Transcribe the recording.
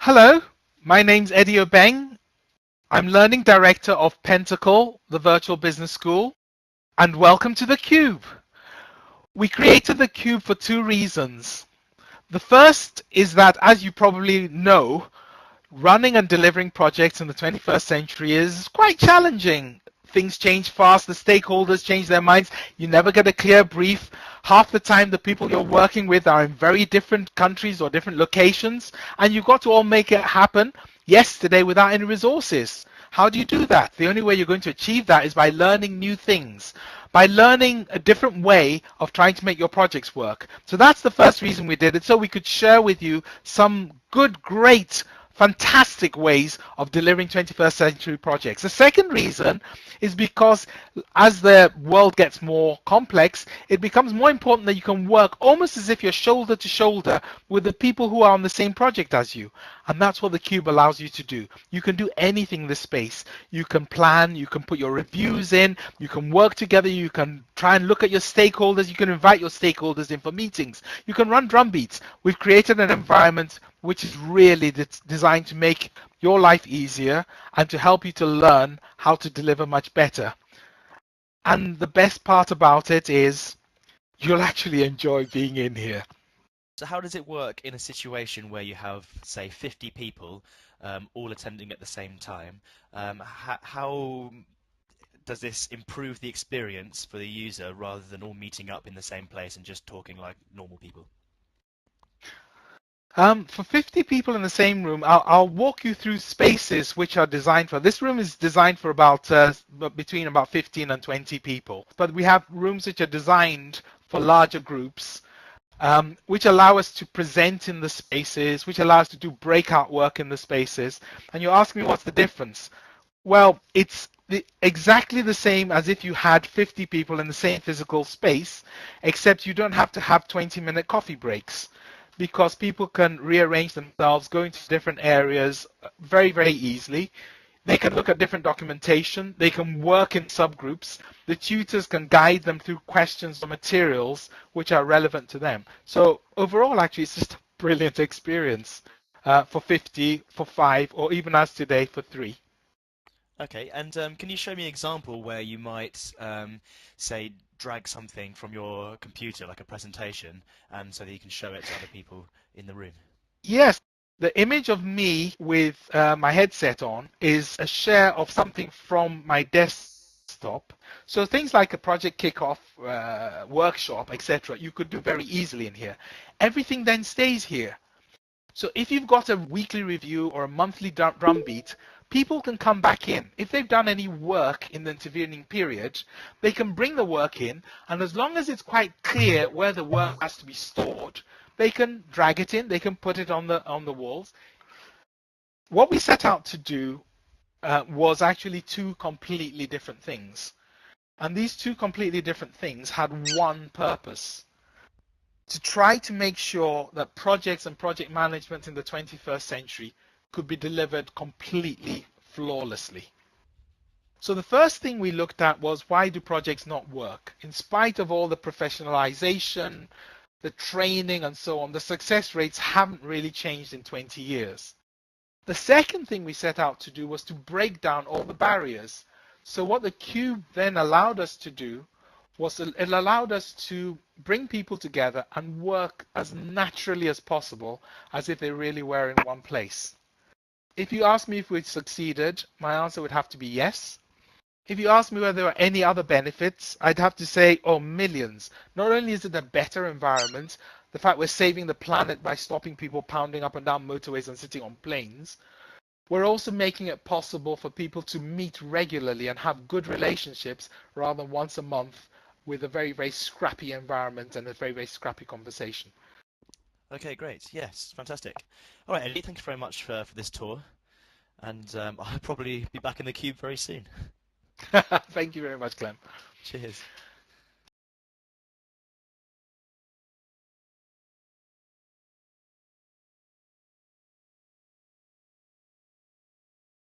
Hello, my name's Eddie Obeng. I'm Learning Director of Pentacle, the Virtual Business School, and welcome to the Qube. We created the Qube for two reasons. The first is that, as you probably know, running and delivering projects in the 21st century is quite challenging. Things change fast, the stakeholders change their minds, you never get a clear brief. Half the time the people you're working with are in very different countries or different locations, and you've got to all make it happen yesterday without any resources. How do you do that? The only way you're going to achieve that is by learning new things, by learning a different way of trying to make your projects work. So that's the first reason we did it, so we could share with you some good, great, fantastic ways of delivering 21st century projects. The second reason is because as the world gets more complex, it becomes more important that you can work almost as if you're shoulder to shoulder with the people who are on the same project as you. And that's what the Qube allows you to do. You can do anything in this space. You can plan, you can put your reviews in, you can work together, you can try and look at your stakeholders, you can invite your stakeholders in for meetings, you can run drum beats. We've created an environment which is really designed to make your life easier and to help you to learn how to deliver much better. And the best part about it is you'll actually enjoy being in here. So how does it work in a situation where you have, say, 50 people all attending at the same time? How does this improve the experience for the user rather than all meeting up in the same place and just talking like normal people? For 50 people in the same room, I'll walk you through spaces which are designed for. This room is designed for about between about 15 and 20 people. But we have rooms which are designed for larger groups, which allow us to present in the spaces, which allow us to do breakout work in the spaces. And you ask me what's the difference? Well, it's exactly the same as if you had 50 people in the same physical space, except you don't have to have 20-minute coffee breaks, because people can rearrange themselves, go into different areas very, very easily. They can look at different documentation. They can work in subgroups. The tutors can guide them through questions or materials which are relevant to them. So overall, actually, it's just a brilliant experience for 50, for 5, or even as today, for 3. Okay, and can you show me an example where you might, say, drag something from your computer, like a presentation, so that you can show it to other people in the room? Yes, the image of me with my headset on is a share of something from my desktop. So things like a project kickoff, workshop, etc., you could do very easily in here. Everything then stays here. So if you've got a weekly review or a monthly drum beat, people can come back in. If they've done any work in the intervening period, they can bring the work in, and as long as it's quite clear where the work has to be stored, they can drag it in, they can put it on the walls. What we set out to do was actually two completely different things. And these two completely different things had one purpose: to try to make sure that projects and project management in the 21st century could be delivered completely flawlessly. So the first thing we looked at was, why do projects not work? In spite of all the professionalization, the training and so on, the success rates haven't really changed in 20 years. The second thing we set out to do was to break down all the barriers. So what the Qube then allowed us to do was it allowed us to bring people together and work as naturally as possible, as if they really were in one place. If you ask me if we succeeded, my answer would have to be yes. If you ask me whether there are any other benefits, I'd have to say, oh, millions. Not only is it a better environment, the fact we're saving the planet by stopping people pounding up and down motorways and sitting on planes, we're also making it possible for people to meet regularly and have good relationships rather than once a month with a very, very scrappy environment and a very, very scrappy conversation. Okay, great. Yes, fantastic. All right, Eddie, thank you very much for this tour, and I'll probably be back in the Qube very soon. Thank you very much, Clem. Cheers.